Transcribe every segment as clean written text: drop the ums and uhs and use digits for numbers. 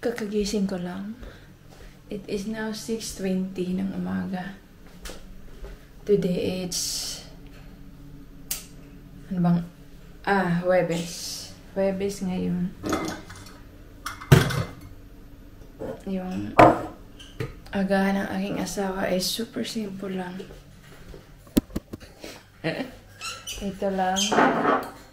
Kakagising ko lang. It is now 6:20 ng umaga. Today it's... Ano bang... Huwebes. Huwebes ngayon. Yung agahan ng aking asawa ay super simple lang. Ito lang.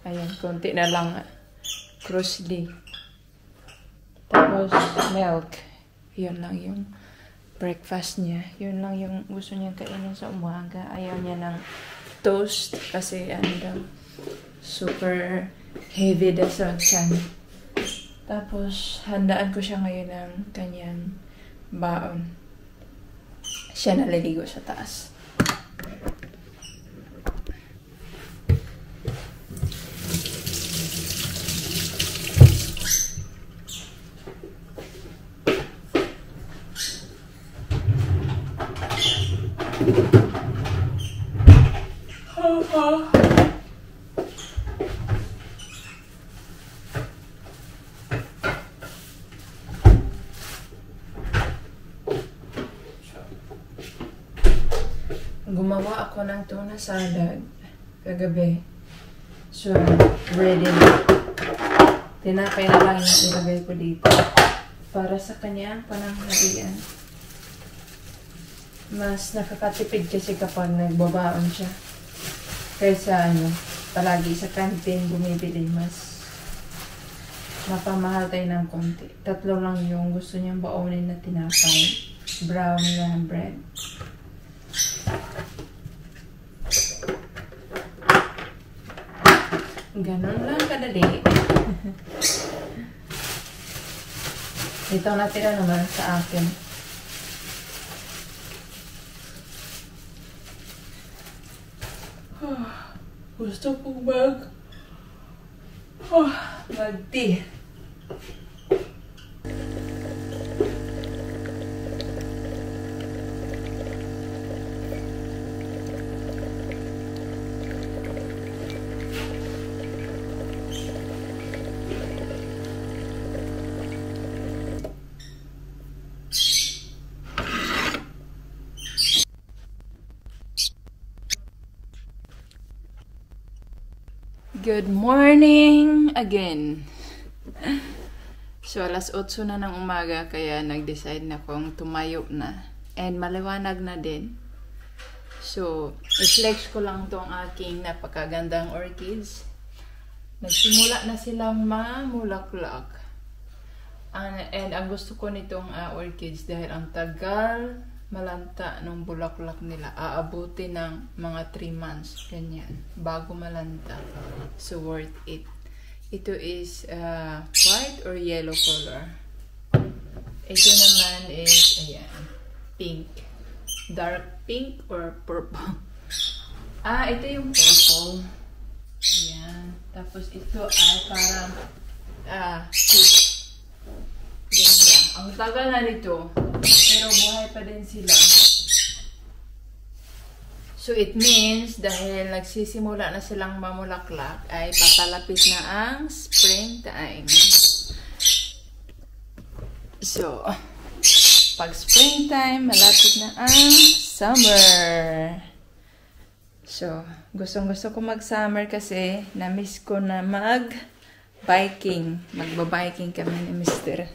Ayan, konti na lang. Crossly. Tapos, milk. Yun lang yung breakfast niya. Yun lang yung gusto niya kainin sa umaga. Ayaw niya ng toast kasi ano daw, super heavy daw sa tiyan. Tapos, handaan ko siya ngayon ng kanyang baon. Siya naliligo sa taas. Gumawa ako ng tuna salad kagabi. So, ready na. Tinapay na lang yung ilagay ko dito. Para sa kanyang pananghalian. Mas nakakatipid kasi kapag nagbabaon siya. Kaysa palagi sa kantin bumibili, mas mapamahal tayo ng konti. 3 lang yung gusto niyang baonin na tinapay. Brown na bread. Ganun lang kadali. Ito natira naman sa akin. Gusto kong mag-tea. Good morning again. So, alas 8 na ng umaga, kaya nag-decide na kong tumayo na. And maliwanag na din. So, i-flex ko lang tong aking napakagandang orchids. Nagsimula na silang mamulaklak. And ang gusto ko nitong orchids dahil ang tagal malanta nung bulaklak nila. Aabuti ng mga 3 months. Ganyan. Bago malanta. So, worth it. Ito is white or yellow color. Ito naman is, ayan, pink. Dark pink or purple. Ito yung purple. Ayan. Tapos ito ay parang pink. Ganda. Ang tagal na nito. Pero buhay pa din sila. So it means dahil nagsisimula na silang mamulaklak ay papalapit na ang springtime. So pag springtime, malapit na ang summer. So gustong-gusto ko mag-summer kasi na-miss ko na mag-biking. Magba-biking kami ni Mr.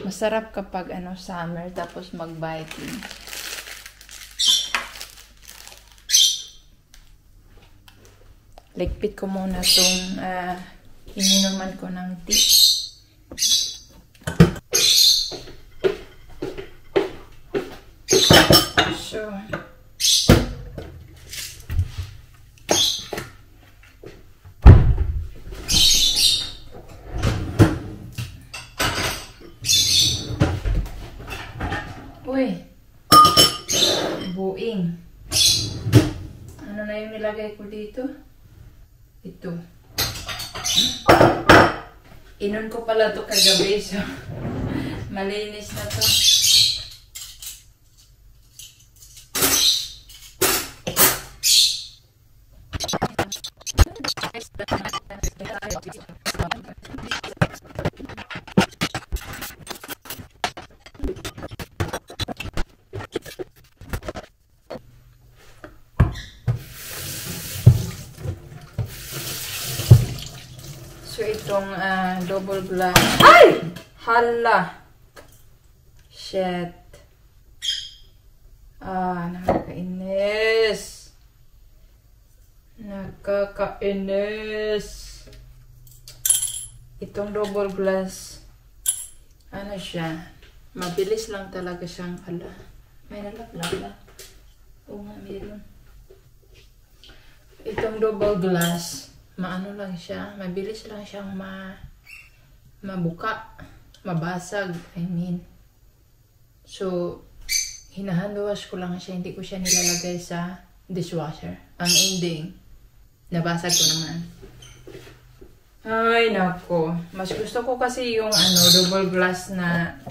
Masarap kapag summer tapos mag-biking. Ligpit ko muna itong ininuman ko ng tea. So, uy, buing. Ano na yung nilagay ko dito? Ito. Inon ko pala ito kagabi, so malinis na to. itong double glass. Ay! Hala! Shit. Nakakainis. Nakakainis. Itong double glass. Ano siya? Mabilis lang talaga siyang hala. May nalaglag. Oo nga, meron. Itong double glass, maano lang siya, mabilis lang siyang mabuka, mabasag, I mean. So, hinahanduwas ko lang siya, hindi ko siya nilalagay sa dishwasher. Ang ending, nabasag ko naman. Ay, nako. Mas gusto ko kasi yung double glass na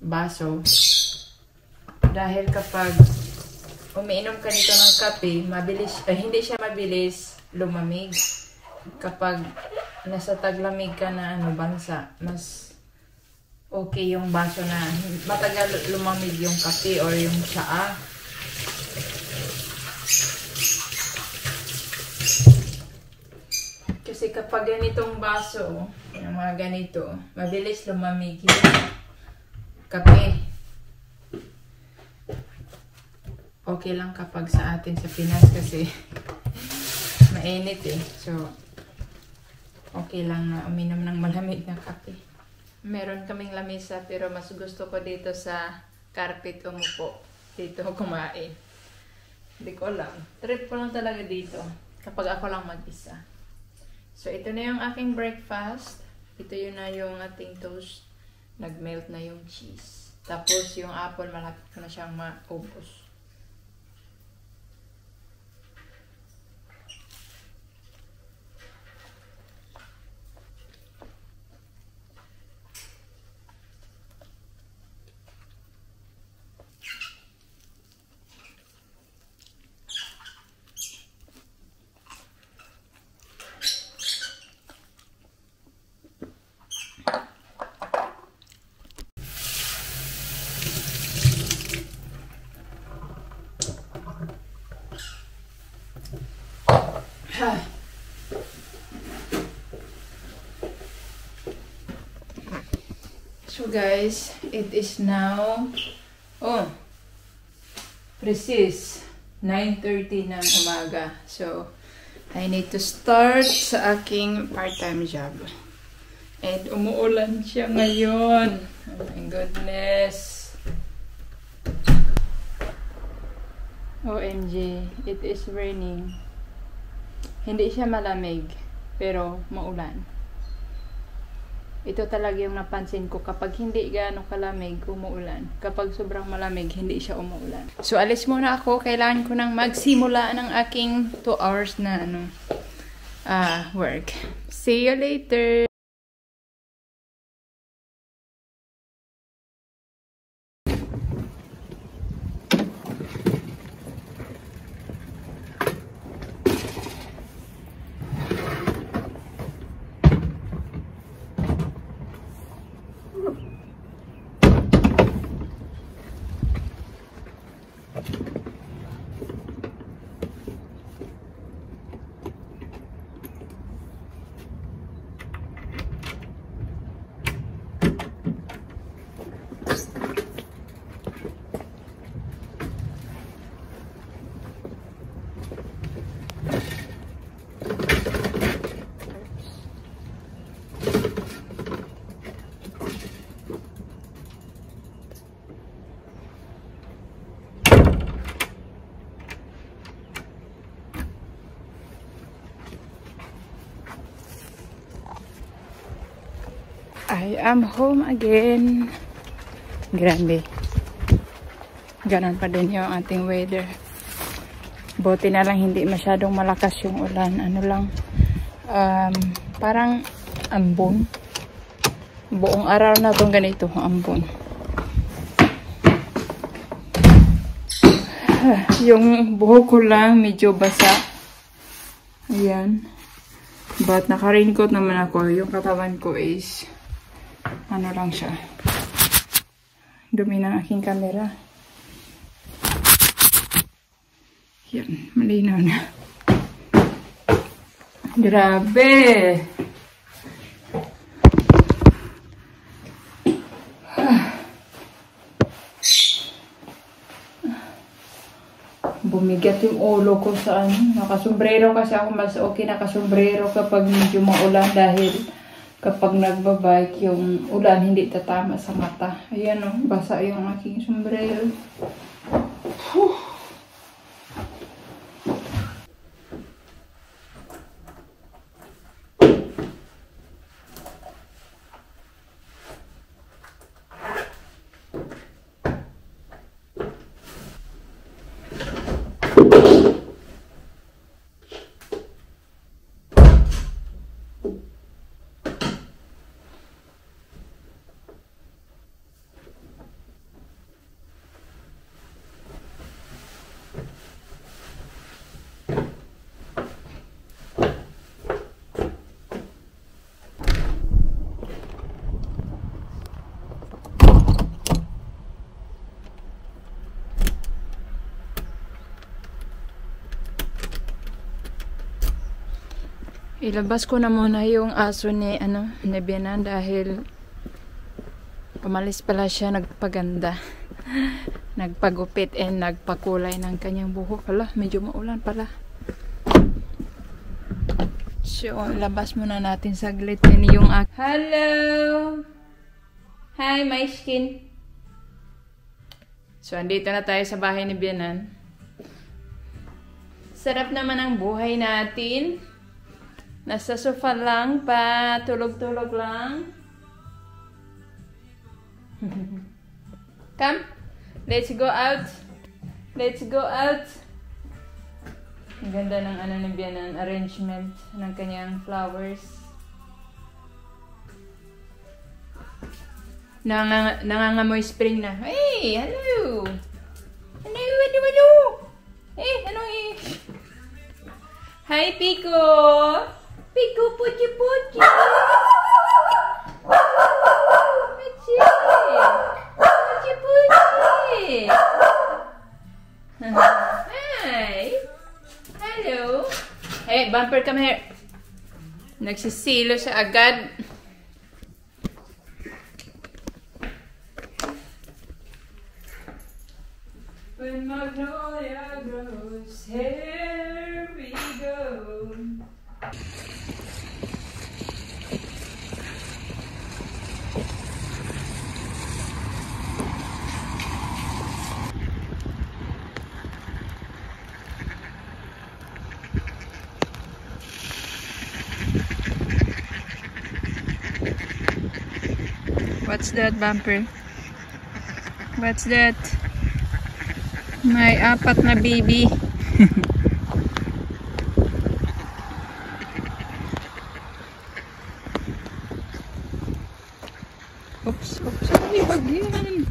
baso. Dahil kapag umiinom ka nito ng kape, mabilis, hindi siya mabilis lumamig. Kapag nasa taglamig ka na bansa, mas okay yung baso na matagal lumamig yung kape or yung tsaa. Kasi kapag ganitong baso, yung mga ganito, mabilis lumamig yung kape. Okay lang kapag sa atin sa Pinas kasi mainit eh. So, okay lang na uminom ng malamig na kape. Meron kaming lamesa pero mas gusto ko dito sa carpet umupo. Dito kumain. Hindi ko alam. Trip ko lang talaga dito kapag ako lang mag-isa. So, ito na yung aking breakfast. Ito yun na yung ating toast. Nag-melt na yung cheese. Tapos yung apple malapit ko na siyang maubos. So guys, it is now precise 9:30 ng umaga. So I need to start sa aking part-time job. And umuulan siya ngayon. Oh my goodness. OMG, it is raining. Hindi siya malamig, pero maulan. Ito talaga yung napansin ko. Kapag hindi gaano kalamig, umuulan. Kapag sobrang malamig, hindi siya umuulan. So, alis muna ako. Kailangan ko nang magsimula ng aking 2 hours na work. See you later! I am home again. Grabe. Ganon pa din yung ating weather. Buti na lang hindi masyadong malakas yung ulan. Ano lang. Parang ambon. Buong araw na itong ganito. Ambon. Yung buhok ko lang medyo basa. Ayan. But naka-raincoat naman ako. Yung katawan ko is ano lang siya. Dumi ng aking camera. Yan. Malinaw na. Grabe. bumigat yung ulo ko sa ano. Nakasombrero kasi ako, mas okay nakasombrero kapag medyo maulan dahil kapag nagbabike yung ulan hindi tatama sa mata. Ayan o, basa yung aking sombrero. Ilabas ko na muna yung aso ni Bianan dahil umalis pala siya, nagpaganda. Nagpagupit and nagpakulay ng kanyang buhok. Hala, medyo maulan pala. So, ilabas muna natin saglit din yung hello! Hi, my skin! So, andito na tayo sa bahay ni Bianan. Sarap naman ang buhay natin. Nasa sofa lang pa, tulog-tulog lang. Come, let's go out. Let's go out. Ang ganda ng ni Bianan, arrangement ng kanyang flowers. Nangangamoy spring na. Hey, hello. Hello. Hey, ano eh? Hi, Pico. Pico, puchi. Puchi. Hi. Hello. Hey, Bumper, come here. Nagsisilo siya agad. When magnolia grows, here we go. What's that, Bumper? What's that? May apat na baby. Oops. Ay, wag yan.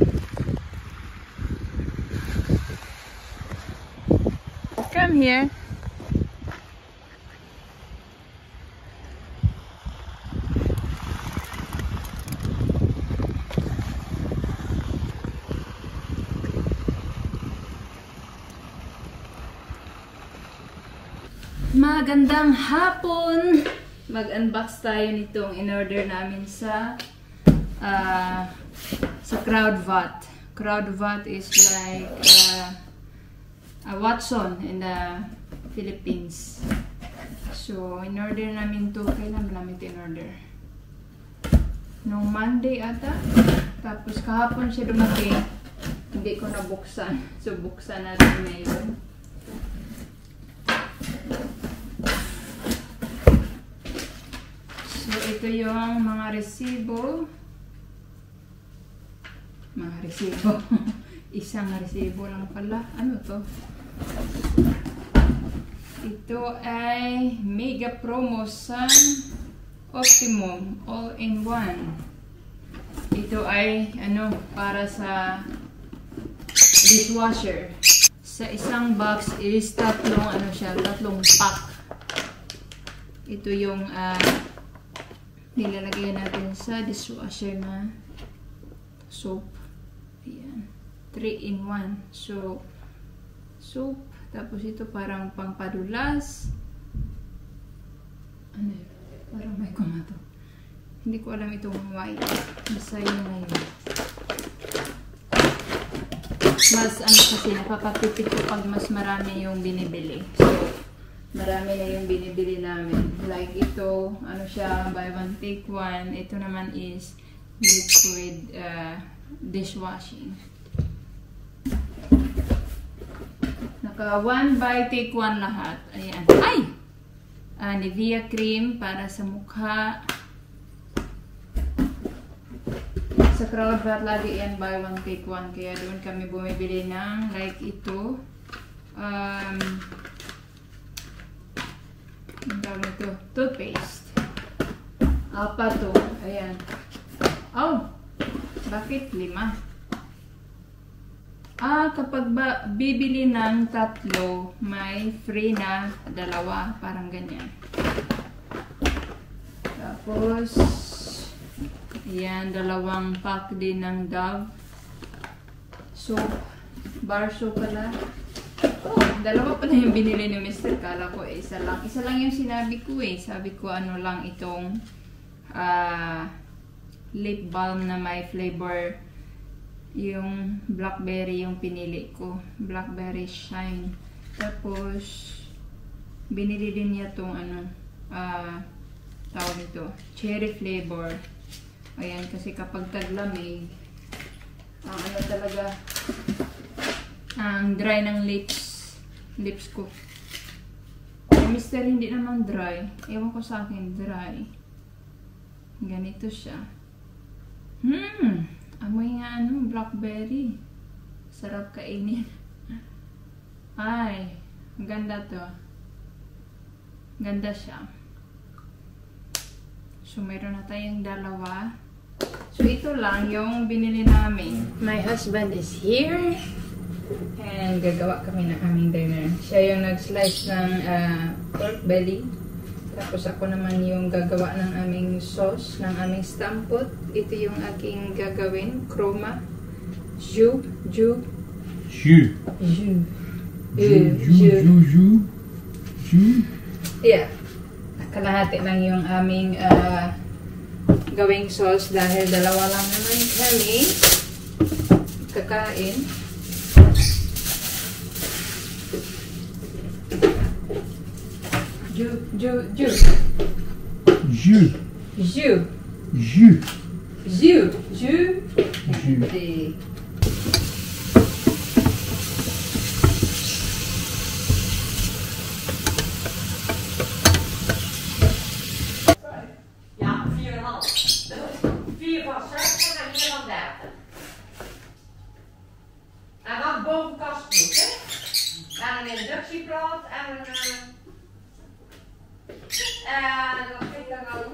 Come here. Magandang hapon! Mag-unbox tayo nitong in-order namin sa CrowdVot. CrowdVot is like a Watson in the Philippines. So, in-order namin to. Kailan namin in-order? Nung Monday ata. Tapos kahapon siya dumating. Hindi ko nabuksan. So, buksan natin ngayon. So, ito yung mga resibo. Isang resibo lang pala. Ano to? Ito ay Mega Promo Sun Optimum All-in-One. Ito ay para sa dishwasher. Sa isang box is tatlong pack. Ito yung nilalagay natin sa dishwasher na soap. Ayan. 3-in-1. So, soap. Tapos ito parang pangpadulas. Ano yun? Parang may kumato. Hindi ko alam itong white. Basta yun na yun. mas ano kasi napapatipid ko pag mas marami yung binibili. So, marami na yung binibili namin. Like ito, ano siya, buy one take one. Ito naman is liquid dishwashing. Naka one buy take one lahat. Ayan. Ay! Nivea cream para sa mukha. Sa Crowdfat lagi yan buy one take one. Kaya doon kami bumibili ng like ito. Ang tawag nito, toothpaste. Apa to? Ayan. Oh! Bakit 5? Kapag bibili ng 3, may free na 2. Parang ganyan. Tapos, ayan, 2 pack din ng Dove. Soap. Bar soap pala. Oh, 2 pa na yung binili ni Mr. Kala ko isa lang. Isa lang yung sinabi ko eh. Sabi ko ano lang itong lip balm na may flavor. Yung blackberry yung pinili ko. Blackberry shine. Tapos, binili din niya tong ano, tawag nito, cherry flavor. Ayan, kasi kapag taglamig, ano talaga, ang dry ng lips ko. Mister, hindi naman dry. Ewan ko sa akin, dry. Ganito siya. Amoy nga ano, blackberry. Sarap kainin. Ay, ganda to. Ganda siya. So, mayroon na tayong 2. So, ito lang yung binili namin. My husband is here. And gagawa kami ng aming dinner. Siya yung nag-slice ng pork belly. Tapos ako naman yung gagawa ng aming sauce, ng aming stampot. Ito yung aking gagawin. Chroma. Jus. Yeah. Kalahati lang yung aming gawing sauce dahil 2 lang naman kami kakain. Hij mag boven kast moeten. En een inductieplaat en een... wat vind ik dan nou?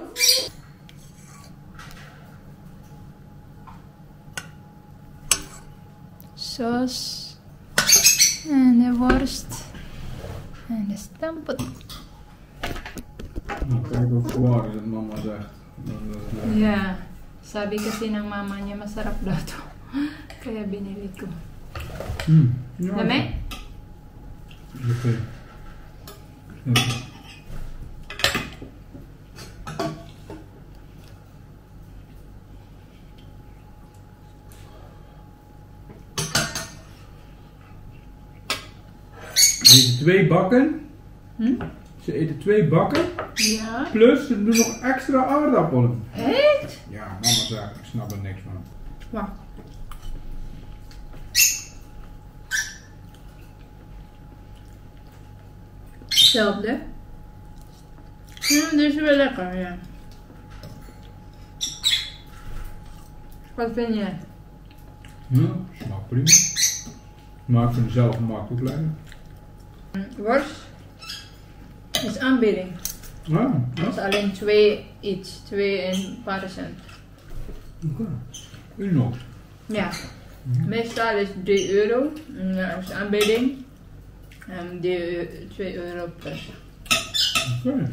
Sauce. En de worst. En de stampot. Nou, kijk ook voor dat mama zegt. Yeah. Sabi kasi ng mama niya masarap daw to. Kaya binili ko. Ja. Dami? Oké. Ze eten 2 bakken. Ze eten 2 bakken. Ja. Plus ze doen nog extra aardappelen. Echt? Ja, mama zegt, ik snap er niks van. Wacht. Hetzelfde. Dit is wel lekker, ja. Wat vind jij? Ja, smaakt prima. Maar ik vind het zelf gemaakt ook lekker. Worst is aanbieding. Ja, Het is alleen 2 iets. 2 en een paar cent. oké. U nog? Ja. Meestal is €3. En dat is aanbieding. En 2 euro plus. Oké.